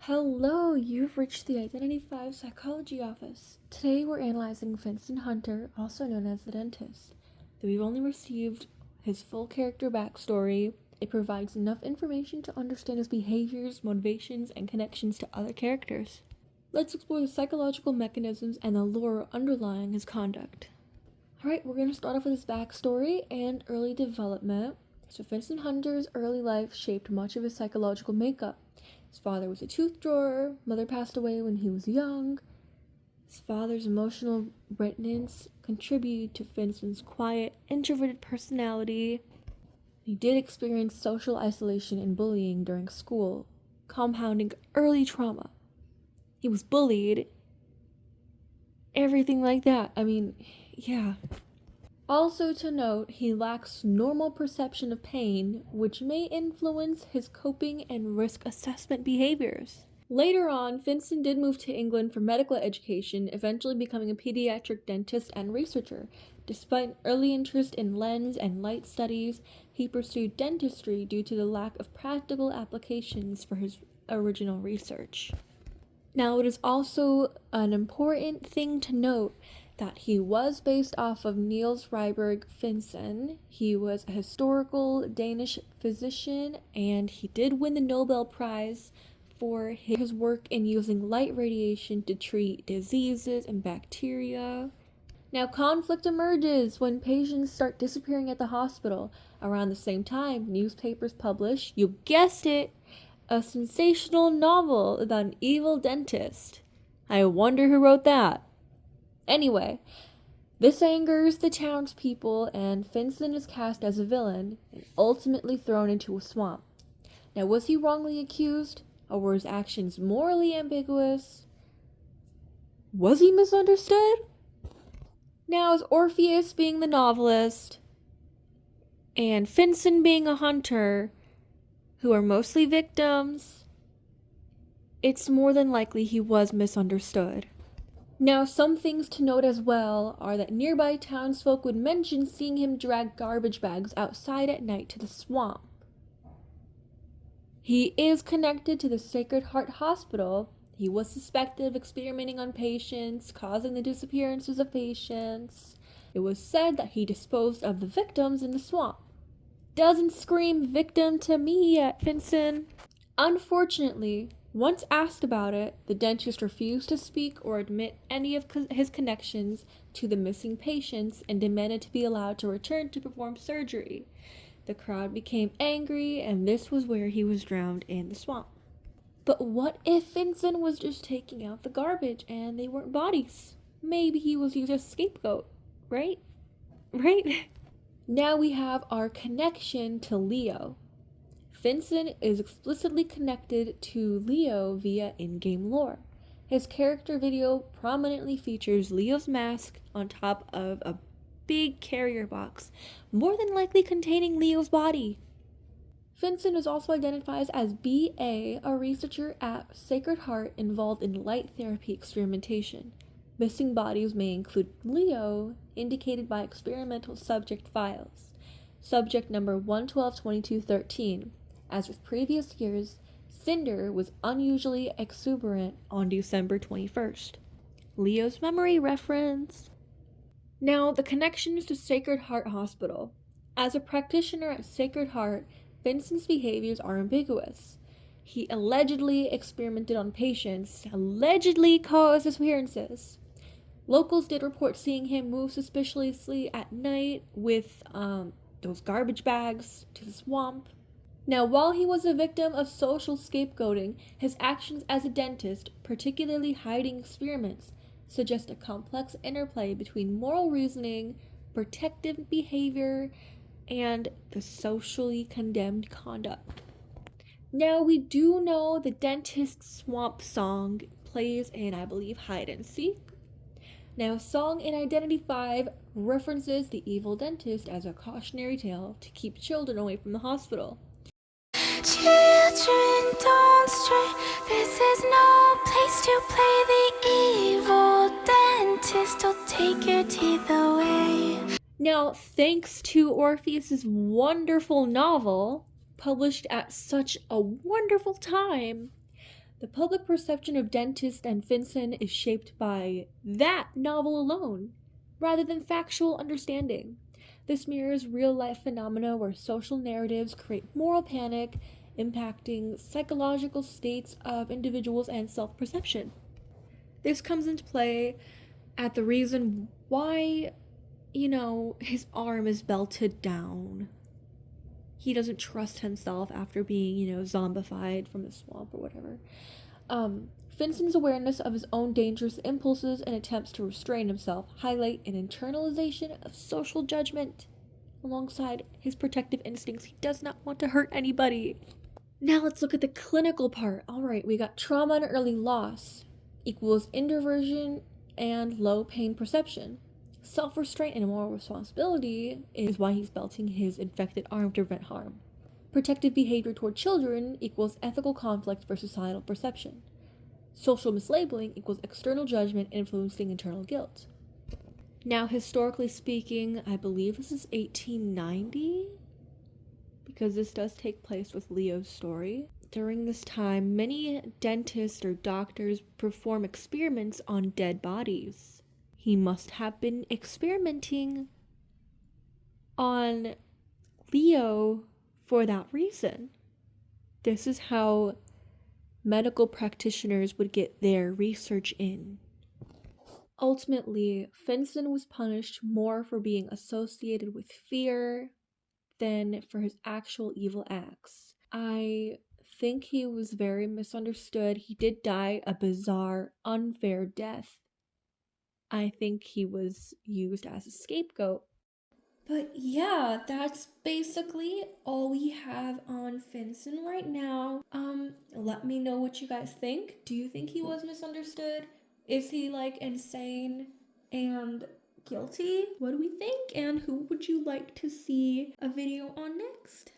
Hello, you've reached the Identity 5 Psychology Office. Today we're analyzing Vincent Hunter, also known as the Dentist. Though we've only received his full character backstory, it provides enough information to understand his behaviors, motivations, and connections to other characters. Let's explore the psychological mechanisms and the lore underlying his conduct. Alright, we're going to start off with his backstory and early development. So Vincent Hunter's early life shaped much of his psychological makeup. His father was a tooth drawer, mother passed away when he was young. His father's emotional reticence contributed to Vincent's quiet, introverted personality. He did experience social isolation and bullying during school, compounding early trauma. He was bullied, everything like that. Yeah. Also to note, he lacks normal perception of pain, which may influence his coping and risk assessment behaviors. Later on, Finsen did move to England for medical education, eventually becoming a pediatric dentist and researcher. Despite an early interest in lens and light studies, he pursued dentistry due to the lack of practical applications for his original research. Now, it is also an important thing to note that he was based off of Niels Ryberg Finsen. He was a historical Danish physician, and he did win the Nobel Prize for his work in using light radiation to treat diseases and bacteria. Now, conflict emerges when patients start disappearing at the hospital. Around the same time, newspapers publish, you guessed it, a sensational novel about an evil dentist. I wonder who wrote that. Anyway, this angers the townspeople, and Finsen is cast as a villain and ultimately thrown into a swamp. Now, was he wrongly accused, or were his actions morally ambiguous? Was he misunderstood? Now, as Orpheus being the novelist, and Finsen being a hunter, who are mostly victims, it's more than likely he was misunderstood. Now, some things to note as well are that nearby townsfolk would mention seeing him drag garbage bags outside at night to the swamp. He is connected to the Sacred Heart Hospital. He was suspected of experimenting on patients, causing the disappearances of patients. It was said that he disposed of the victims in the swamp. Doesn't scream victim to me yet, Finsen. Unfortunately, once asked about it, the dentist refused to speak or admit any of his connections to the missing patients and demanded to be allowed to return to perform surgery. The crowd became angry, and this was where he was drowned in the swamp. But what if Finsen was just taking out the garbage and they weren't bodies? Maybe he was used as a scapegoat, right? Right? Now we have our connection to Leo. Finsen is explicitly connected to Leo via in-game lore. His character video prominently features Leo's mask on top of a big carrier box, more than likely containing Leo's body. Finsen is also identified as BA, a researcher at Sacred Heart involved in light therapy experimentation. Missing bodies may include Leo, indicated by experimental subject files. Subject number 1122213. As with previous years, Cinder was unusually exuberant on December 21st. Leo's memory reference. Now, the connections to Sacred Heart Hospital. As a practitioner at Sacred Heart, Vincent's behaviors are ambiguous. He allegedly experimented on patients, allegedly caused disappearances. Locals did report seeing him move suspiciously at night with those garbage bags to the swamp. Now, while he was a victim of social scapegoating, his actions as a dentist, particularly hiding experiments, suggest a complex interplay between moral reasoning, protective behavior, and the socially condemned conduct. Now, we do know the dentist's swamp song plays in, I believe, hide and seek. Now, song in Identity 5 references the evil dentist as a cautionary tale to keep children away from the hospital. Children, don't stray. This is no place to play. The evil dentist will take your teeth away. Now, thanks to Orpheus's wonderful novel, published at such a wonderful time, The public perception of dentist and finsen is shaped by that novel alone, rather than factual understanding. This mirrors real life phenomena where social narratives create moral panic, impacting psychological states of individuals and self perception. This comes into play at the reason why, his arm is belted down. He doesn't trust himself after being, zombified from the swamp or whatever. Finsen's awareness of his own dangerous impulses and attempts to restrain himself highlight an internalization of social judgment. Alongside his protective instincts, he does not want to hurt anybody. Now let's look at the clinical part. Alright, we got trauma and early loss equals introversion and low pain perception. Self-restraint and moral responsibility is why he's belting his infected arm to prevent harm. Protective behavior toward children equals ethical conflict versus societal perception. Social mislabeling equals external judgment influencing internal guilt. Now, historically speaking, I believe this is 1890, because this does take place with Leo's story. During this time, many dentists or doctors perform experiments on dead bodies. He must have been experimenting on Leo for that reason. This is how medical practitioners would get their research in. Ultimately, Finsen was punished more for being associated with fear than for his actual evil acts. I think he was very misunderstood. He did die a bizarre, unfair death. I think he was used as a scapegoat. But yeah, that's basically all we have on Finsen right now. Let me know what you guys think. Do you think he was misunderstood? Is he like insane and guilty? What do we think? And who would you like to see a video on next?